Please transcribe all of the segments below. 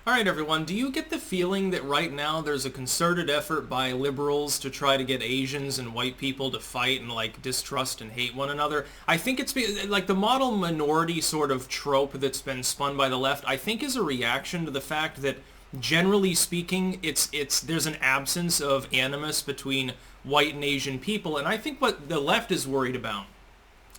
All right, everyone, do you get the feeling that right now there's a concerted effort by liberals to try to get Asians and white people to fight and, like, distrust and hate one another? I think it's like the model minority sort of trope that's been spun by the left, I think is a reaction to the fact that, generally speaking, there's an absence of animus between white and Asian people. And I think what the left is worried about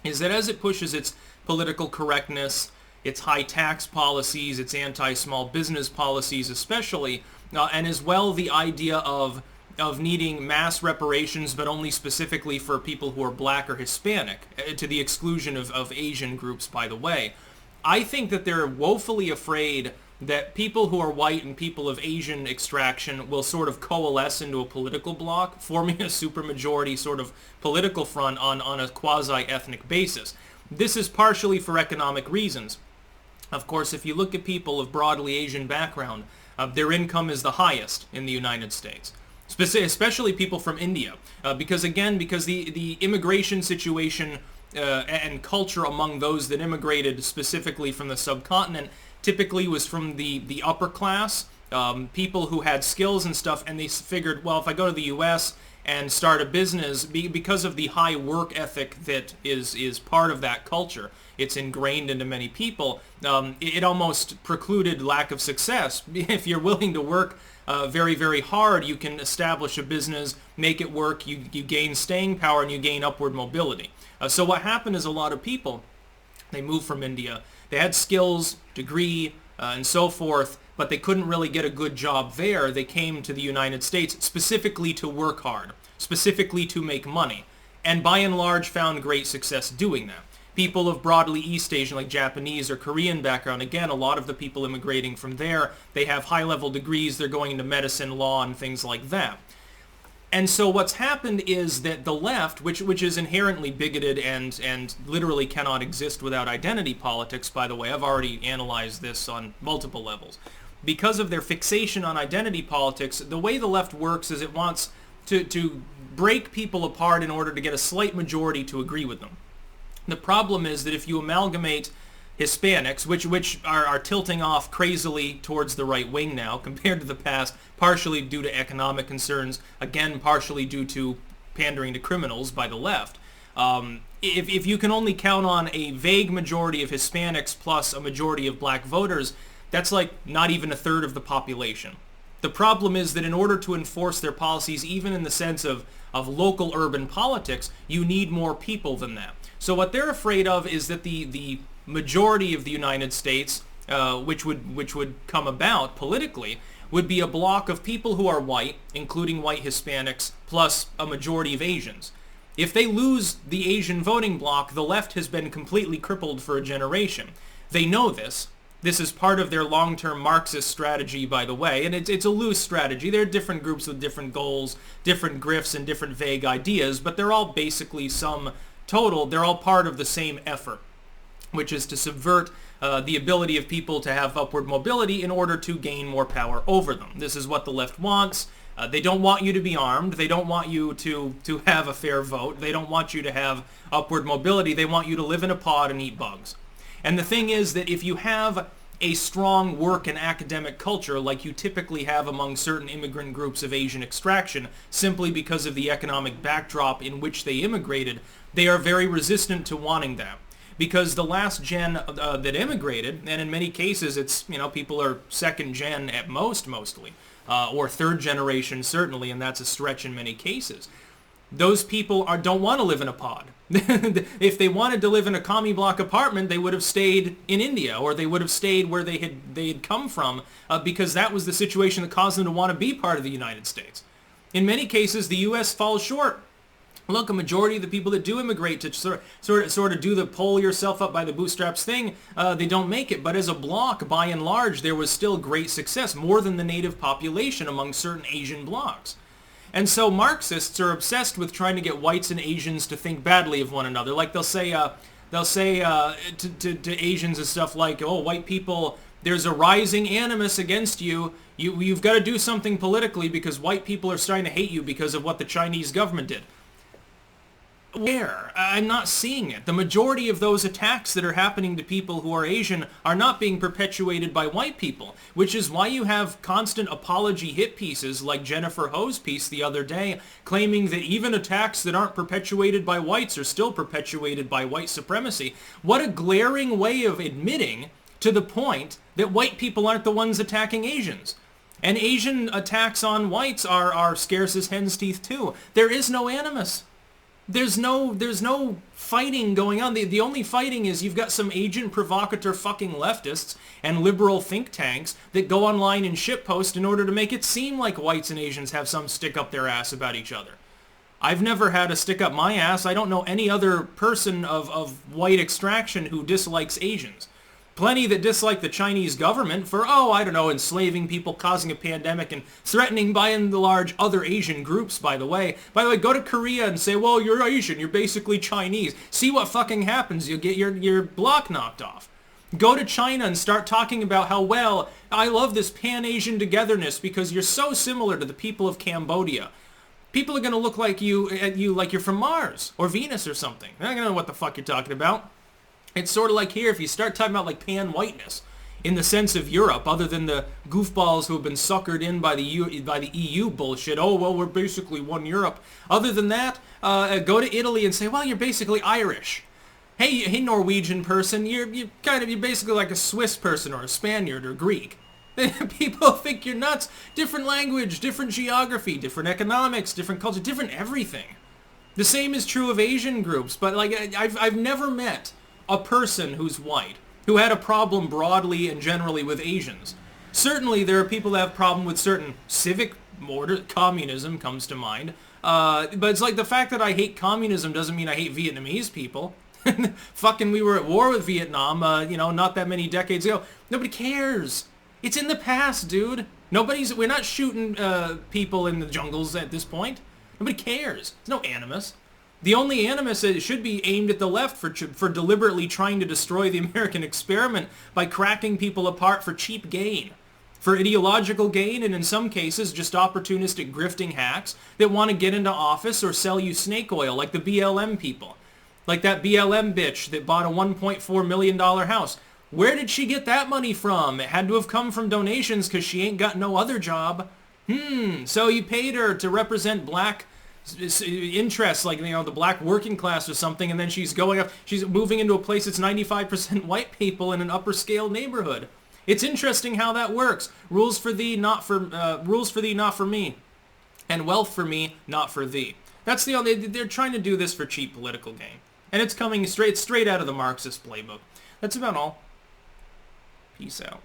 is that as it pushes its political correctness, its high tax policies, its anti-small business policies especially, and as well the idea of needing mass reparations, but only specifically for people who are black or Hispanic, to the exclusion of Asian groups, by the way. I think that they're woefully afraid that people who are white and people of Asian extraction will sort of coalesce into a political bloc, forming a supermajority sort of political front on a quasi-ethnic basis. This is partially for economic reasons. Of course, if you look at people of broadly Asian background, their income is the highest in the United States, especially people from India, because the immigration situation and culture among those that immigrated specifically from the subcontinent typically was from the upper class, people who had skills and stuff, and they figured, well, if I go to the U.S. and start a business, because of the high work ethic that is part of that culture, it's ingrained into many people, it almost precluded lack of success. If you're willing to work very, very hard, you can establish a business, make it work, you gain staying power, and you gain upward mobility. So what happened is a lot of people, they moved from India, they had skills, degree, and so forth, but they couldn't really get a good job there. They came to the United States specifically to work hard, specifically to make money, and by and large found great success doing that. People of broadly East Asian, like Japanese or Korean background, again, a lot of the people immigrating from there, they have high-level degrees, they're going into medicine, law, and things like that. And so what's happened is that the left, which is inherently bigoted and literally cannot exist without identity politics, by the way, I've already analyzed this on multiple levels, because of their fixation on identity politics, the way the left works is it wants to break people apart in order to get a slight majority to agree with them. The problem is that if you amalgamate Hispanics, which are tilting off crazily towards the right wing now compared to the past, partially due to economic concerns, again partially due to pandering to criminals by the left. If you can only count on a vague majority of Hispanics plus a majority of black voters, that's like not even a third of the population. The problem is that in order to enforce their policies, even in the sense of local urban politics, you need more people than that. So what they're afraid of is that the majority of the United States, which would come about politically, would be a block of people who are white, including white Hispanics, plus a majority of Asians. If they lose the Asian voting bloc, the left has been completely crippled for a generation. They know this. This is part of their long-term Marxist strategy, by the way, and it's a loose strategy. There are different groups with different goals, different grifts, and different vague ideas, but they're all basically they're all part of the same effort, which is to subvert the ability of people to have upward mobility in order to gain more power over them. This is what the left wants. They don't want you to be armed. They don't want you to have a fair vote. They don't want you to have upward mobility. They want you to live in a pod and eat bugs. And the thing is that if you have a strong work and academic culture like you typically have among certain immigrant groups of Asian extraction, simply because of the economic backdrop in which they immigrated, they are very resistant to wanting that. Because the last gen that immigrated, and in many cases it's, people are second gen at mostly, or third generation certainly, and that's a stretch in many cases. Those people don't want to live in a pod. If they wanted to live in a commie block apartment, they would have stayed in India, or they would have stayed where they had come from, because that was the situation that caused them to want to be part of the United States. In many cases, the U.S. falls short. Look, a majority of the people that do immigrate to sort of do the pull yourself up by the bootstraps thing, they don't make it. But as a bloc, by and large, there was still great success, more than the native population among certain Asian blocs. And so Marxists are obsessed with trying to get whites and Asians to think badly of one another. Like they'll say to Asians and stuff like, "Oh, white people, there's a rising animus against you. You've got to do something politically because white people are starting to hate you because of what the Chinese government did." Where? I'm not seeing it. The majority of those attacks that are happening to people who are Asian are not being perpetuated by white people, which is why you have constant apology hit pieces like Jennifer Ho's piece the other day, claiming that even attacks that aren't perpetuated by whites are still perpetuated by white supremacy. What a glaring way of admitting to the point that white people aren't the ones attacking Asians. And Asian attacks on whites are scarce as hen's teeth too. There is no animus. There's no fighting going on. The only fighting is you've got some agent provocateur fucking leftists and liberal think tanks that go online and shitpost in order to make it seem like whites and Asians have some stick up their ass about each other. I've never had a stick up my ass. I don't know any other person of white extraction who dislikes Asians. Plenty that dislike the Chinese government for, I don't know, enslaving people, causing a pandemic, and threatening by and large other Asian groups, by the way. By the way, go to Korea and say, well, you're Asian, you're basically Chinese. See what fucking happens. You'll get your block knocked off. Go to China and start talking about how, well, I love this Pan-Asian togetherness because you're so similar to the people of Cambodia. People are going to look like you like you're from Mars or Venus or something. They're not going to know what the fuck you're talking about. It's sort of like here, if you start talking about like pan-whiteness in the sense of Europe, other than the goofballs who have been suckered in by the EU bullshit, oh, well, we're basically one Europe. Other than that, go to Italy and say, well, you're basically Irish. Hey, Norwegian person, you're basically like a Swiss person or a Spaniard or Greek. People think you're nuts. Different language, different geography, different economics, different culture, different everything. The same is true of Asian groups, but like I've never met a person who's white who had a problem broadly and generally with Asians. Certainly there are people that have problem with certain civic order. Communism comes to mind. But it's like the fact that I hate communism doesn't mean I hate Vietnamese people. Fucking we were at war with Vietnam, not that many decades ago. Nobody cares. It's in the past, dude. We're not shooting people in the jungles at this point. Nobody cares. There's no animus. The only animus should be aimed at the left for deliberately trying to destroy the American experiment by cracking people apart for cheap gain. For ideological gain, and in some cases just opportunistic grifting hacks that want to get into office or sell you snake oil, like the BLM people. Like that BLM bitch that bought a $1.4 million house. Where did she get that money from? It had to have come from donations because she ain't got no other job. So you paid her to represent black interests, like, the black working class or something, and then she's moving into a place that's 95% white people in an upper scale neighborhood. It's interesting how that works. Rules for thee, not for me. And wealth for me, not for thee. That's they're trying to do this for cheap political gain. And it's coming straight out of the Marxist playbook. That's about all. Peace out.